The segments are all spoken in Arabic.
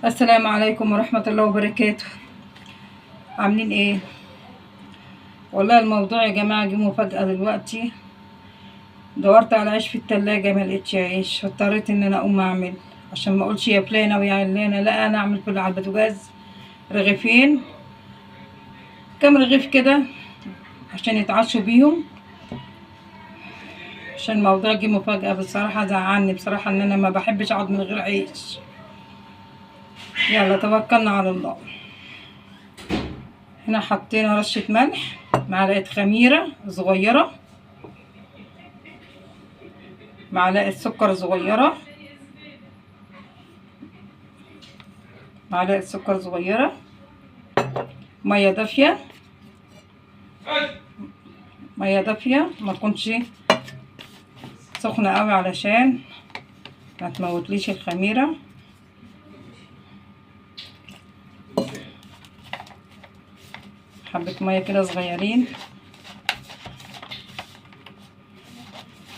السلام عليكم ورحمة الله وبركاته. عاملين ايه؟ والله الموضوع يا جماعة جه مفاجأة دلوقتي. دورت على عيش في التلاجة ملقتش عيش، فاضطريت ان انا اقوم اعمل عشان ما اقولش يا فلانة ويا علانة. لا، انا اعمل كله على البوتاجاز. رغيفين، كام رغيف كده عشان يتعشوا بيهم، عشان الموضوع جه مفاجأة. بصراحة زعلني بصراحة ان انا ما بحبش اقعد من غير عيش. يلا توكلنا على الله. هنا حطينا رشة ملح، معلقة خميرة صغيرة، معلقة سكر صغيرة، معلقة سكر صغيرة، مية دافية، مية دافية ما تكونش سخنة قوي علشان ما تموتليش الخميرة. حبة مية كده صغيرين.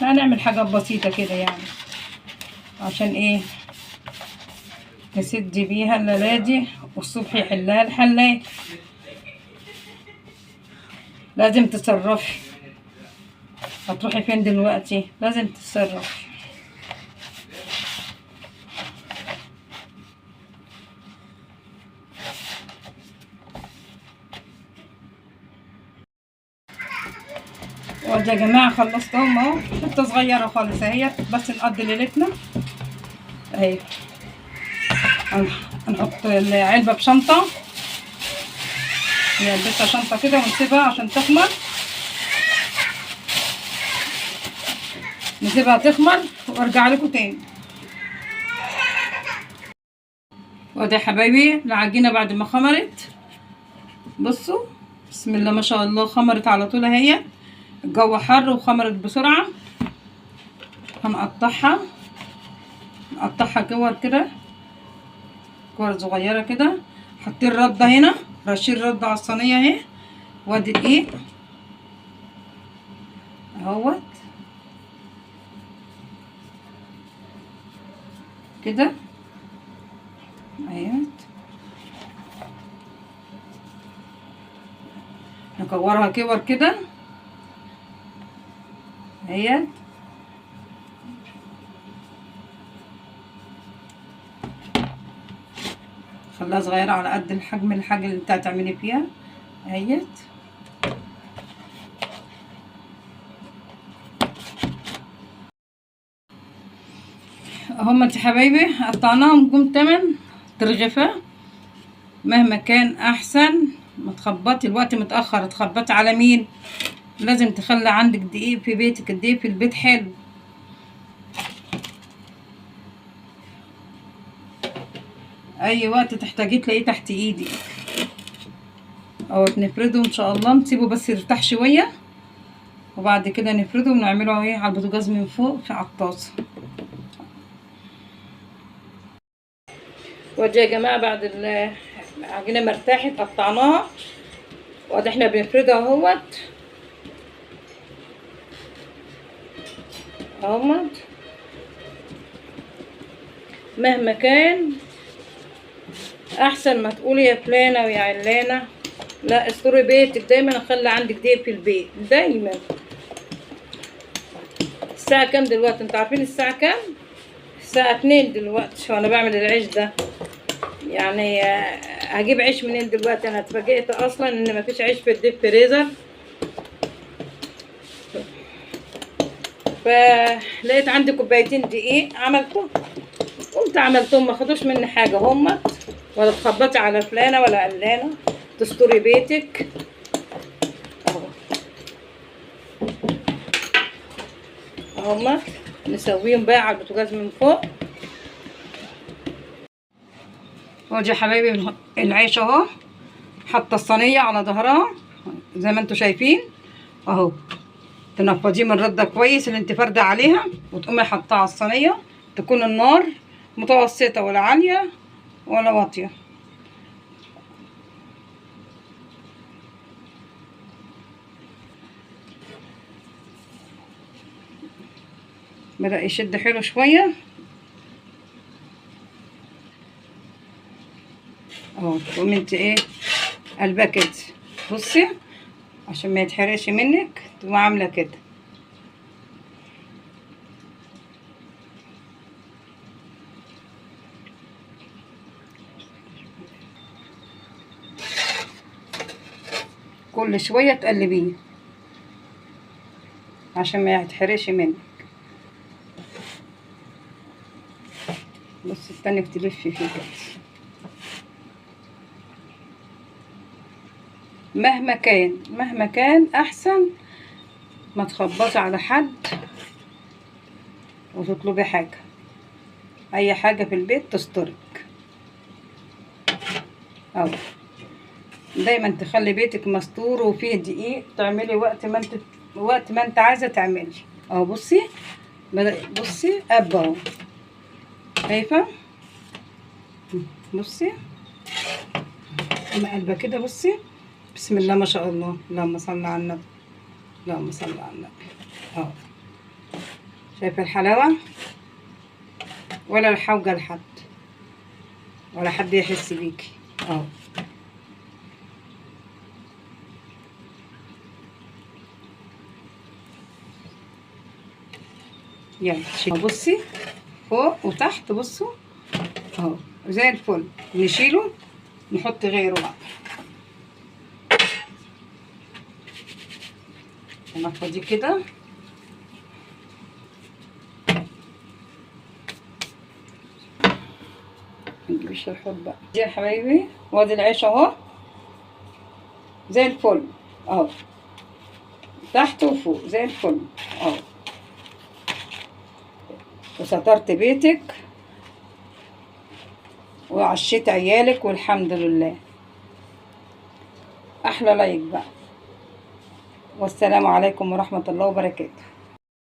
هنعمل حاجات بسيطة كده يعني، عشان ايه؟ نسد بيها الليلة والصبح يحلها الحلاق. لازم تتصرفي. هتروحي فين دلوقتي؟ لازم تتصرفي. وادي يا جماعة خلصتهم اهو، حتة صغيرة خالص اهي، بس نقضي ليلتنا اهي. هنحط العلبة بشنطة، نلبسها شنطة كده ونسيبها عشان تخمر. نسيبها تخمر وارجع لكم تاني. وادي يا حبايبي العجينة بعد ما خمرت، بصوا بسم الله ما شاء الله، خمرت على طول اهي. الجو حر وخمرت بسرعة. هنقطعها، نقطعها كور كده، كور صغيرة كده. حطين ردة هنا، رشين ردة على الصينية اهي. وادي دقيق اهوت كده اهيت. نكورها كور كده اهيت. خليها صغيرة على قد الحجم الحاجة اللي انت هتعملي فيها اهيت. هما انت حبايبي قطعناهم جم 8 ترغفة. مهما كان احسن ما تخبطي، الوقت متأخر، تخبطي على مين؟ لازم تخلي عندك دقيق في بيتك. الدقيق في البيت حلو. اي وقت تحتاجيه تلاقيه تحت ايدي. او نفرده ان شاء الله، نسيبه بس يرتاح شويه، وبعد كده نفرده ونعمله ايه على البوتاجاز من فوق في الطاسه. ودي يا جماعه بعد العجينه ما ارتاحت قطعناها، وادي احنا بنفردها اهوت اهوت. مهما كان احسن ما تقولي يا فلانه ويا علانه. لا، استوري بيتك دايما. خلي عندك دقيق في البيت دايما. الساعه كام دلوقتي؟ انتوا عارفين الساعه كام؟ الساعه 2 دلوقتي وانا بعمل العيش ده. يعني هجيب عيش منين دلوقتي؟ انا اتفاجئت اصلا ان مفيش عيش في الديب فريزر. فلقيت عندي كوبايتين دقيق، عملتهم. قمت عملتهم، ما خدوش مني حاجه هما. ولا تخبطي على فلانه ولا علانه. تستوري بيتك اهو. هما نسويهم بقى على البوتاجاز من فوق. ودي يا حبايبي العيش اهو. حاطه الصينيه على ظهرها زي ما انتوا شايفين اهو. تنفضيه من الرده كويس اللي انت فارده عليها، وتقومي حاطاه على الصينيه. تكون النار متوسطه، ولا عاليه ولا واطيه. بدأ يشد حلو شويه. اهو. تقوم انت ايه قلبها كده، بصي عشان ما يتحرقش منك، تقوم عامله كده. كل شويه تقلبيه عشان ما يتحرقش منك. بص التانية تلف فيه كده. مهما كان احسن ما تخبطي على حد وتطلبي حاجه، اي حاجه في البيت تسترك. اهو دايما تخلي بيتك مستور وفيه دقيق، تعملي وقت ما انت عايزه تعملي. اهو بصي بصي قب اهو، شايفه؟ بصي قلبه كده، بصي بسم الله ما شاء الله، اللهم صل على النبي، اللهم صل على النبي. اهو شايفه الحلاوه؟ ولا الحوجه لحد، ولا حد يحس بيكي. اهو يلا بصي فوق وتحت، بصوا اهو زي الفل. نشيله نحط غيره بقى. نفضي كده. نجيبش الحوض بقى دي يا حبايبي. وادي العيش اهو زي الفل اهو، تحت وفوق زي الفل اهو. وسترت بيتك وعشيت عيالك والحمد لله. احلى لايك بقى. والسلام عليكم ورحمة الله وبركاته.